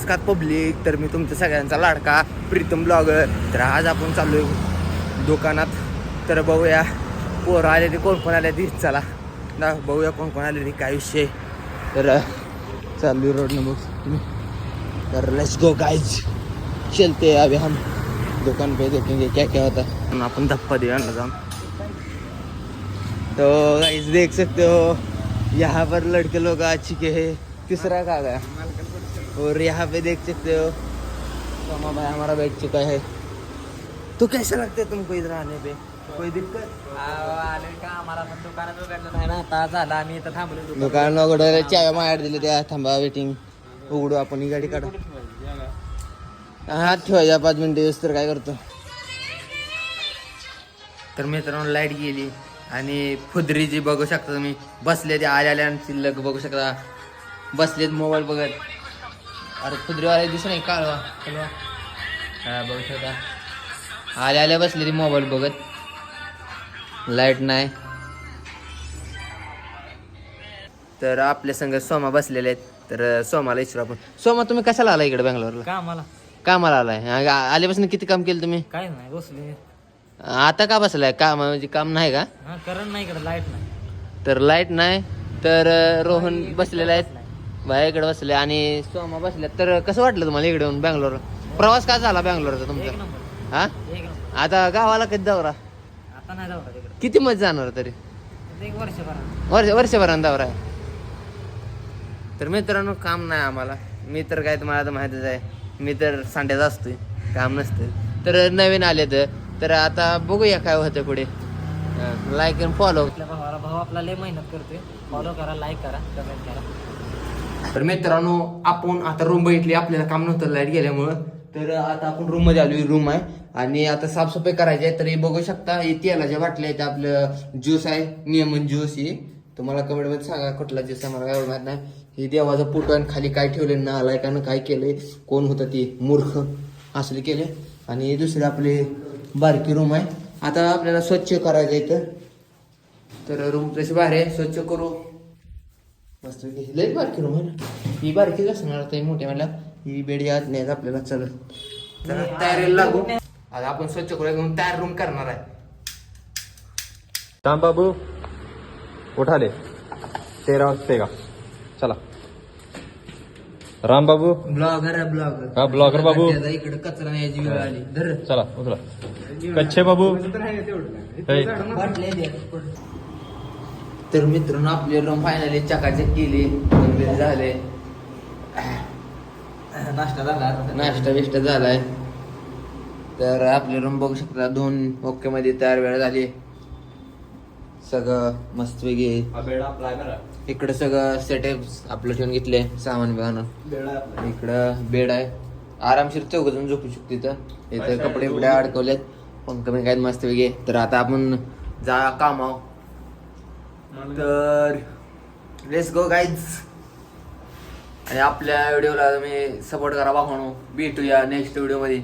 नमस्कार पब्लिक. तर मी तुमच्या सगळ्यांचा लाडका प्रीतम ब्लॉगर. तर आज आपण चाललोय दुकानात. तर बघूया पोरं आले ते कोण आले ती. चला ना बघूया कोण आले ती काय विषय. तर चालू रोडनं बघ तुम्ही. तर लेट्स गो गाइज, चलते अभी हम दुकान पे देखेंगे क्या क्या होता है. अपन धप्पा दिया ना जाम. तो गाइज देख सकते हो यहाँ पर लड़के लोग आ चुके हैं. तीसरा का गया और यहाँ पे देख सकते हो सोमा भाई हमारा बैठ चुका है. तो कैसा लगता है तुमको इधर आने पे? कोई दिक्कत आले का आम्हाला पण दुकानात उघडलं नाही ना, आता झाला आम्ही इथं थांबलो. दुकान उघडायला चाव्या माझ्याकडे दिले त्या. थांबा वेटिंग उघडू आपण ही गाडी काढू. हात ठेवायच्या 5 मिनिटं दिवस तर काय करतो. तर मित्रांनो लाईट गेली आणि फुदरी जी बघू शकता तुम्ही बसले ते आल्या शिल्लक बघू शकता. बसलेत मोबाईल बघत. अरे फुदरीवाले दिसत नाही काळवा कळवा. हा बघू शकता आल्या बसले ती मोबाईल बघत. लाईट नाही. तर आपल्या संग सोमा बसलेले आहेत. तर सोमाला विचारू आपण. सोमा तुम्ही कशाला आला इकडे बँगलोरला? कामाला आलाय. आल्यापासून किती काम केलं तुम्ही? काय नाही बसले. आता का बसलाय? काम म्हणजे काम नाही का? करंट नाही इकडे, लाईट नाही. तर लाईट नाही. तर रोहन बसलेला आहेत बाहेर इकडे बसले आणि सोमा बसले. तर कसं वाटलं तुम्हाला इकडे येऊन बँगलोर? प्रवास काय झाला बँगलोरचा एक तुमचा? नंबर, हा एक नंबर. आता गावाला कधी दौरा? आता नाही जाऊ का तिकडे, किती मत जाणार तरी? एक वर्षभर. वर्षभरानं दौरा आहे. तर मित्रांनो काम नाही आम्हाला. मी तर काय तुम्हाला आता माहितीच आहे. मी तर सांड्यात असतोय, काम नसतं. तर नवीन आले तर आता बघूया काय होतं पुढे. लाईक आणि फॉलो. आपल्या भाऊ आपला लय मेहनत करतोय. फॉलो करा, लाईक करा, कमेंट करा. तर मित्रांनो आपण आता रूम बघितली. आपल्याला काम नव्हतं लाईट गेल्यामुळं. तर आता आपण रूम मध्ये आलो. रूम आहे आणि आता साफसफाई करायची आहे. तर हे बघू शकता हे तेलाच्या बाटल्या आहेत. आपलं ज्यूस आहे नियमन ज्यूस. ही तुम्हाला कमेंट मध्ये सांगा कुठला ज्यूस आहे, मला काय माहित नाही. हे देवाचा फोटो आणि खाली काय ठेवले ना आलायकानं काय केलंय कोण होतं ते मूर्ख असले केले. आणि दुसरे आपले बारकी रूम आहे. आता आपल्याला स्वच्छ करायचं इथं. तर रूम तशी बाहेर आहे, स्वच्छ करू मस्त. लई बारकी रूम आहे ना ही. बारकीच असणार आता मोठ्या मला. ही बेड याद नाही आपल्याला. चलत तर तयारीला लागू. आता आपण स्वच्छ करूया घेऊन तयार रूम करणार आहे. राम बाबू उठा ले, 13 वाजतेगा. चला राम बाबू. ब्लॉगर आहे ब्लॉगर. हा ब्लॉगर बाबू. इकडे कचरा न्यायची वेळ आली. धर चला उचला. कच्चे बाबू. हे. तर मित्रांनो आपले रूम फायनली चकाचक केली. गंभीर झाले. नाश्ता झाला. नाश्ता बिष्टा झालाय. तर आपले रूम बघू शकता 2 ओके मध्ये तयार वेळ झाली. सगळं मस्त वेगळी. बेड आपला आहे. इकडं सगळं सेटअप आपलं ठेवून घेतले सामान बिमान. इकडं बेड आहे. आरामशीर 4 जण झोपू शकतो इथं. इथं कपडे बिपडे अडकवलेत. पंख बिंख आहेत मस्त वेगळे. तर आता आपण जा कामाव. तर लेट्स गो गाईज. आणि आपल्या व्हिडिओला तुम्ही सपोर्ट करा. बघा भेटूया नेक्स्ट व्हिडिओ मध्ये.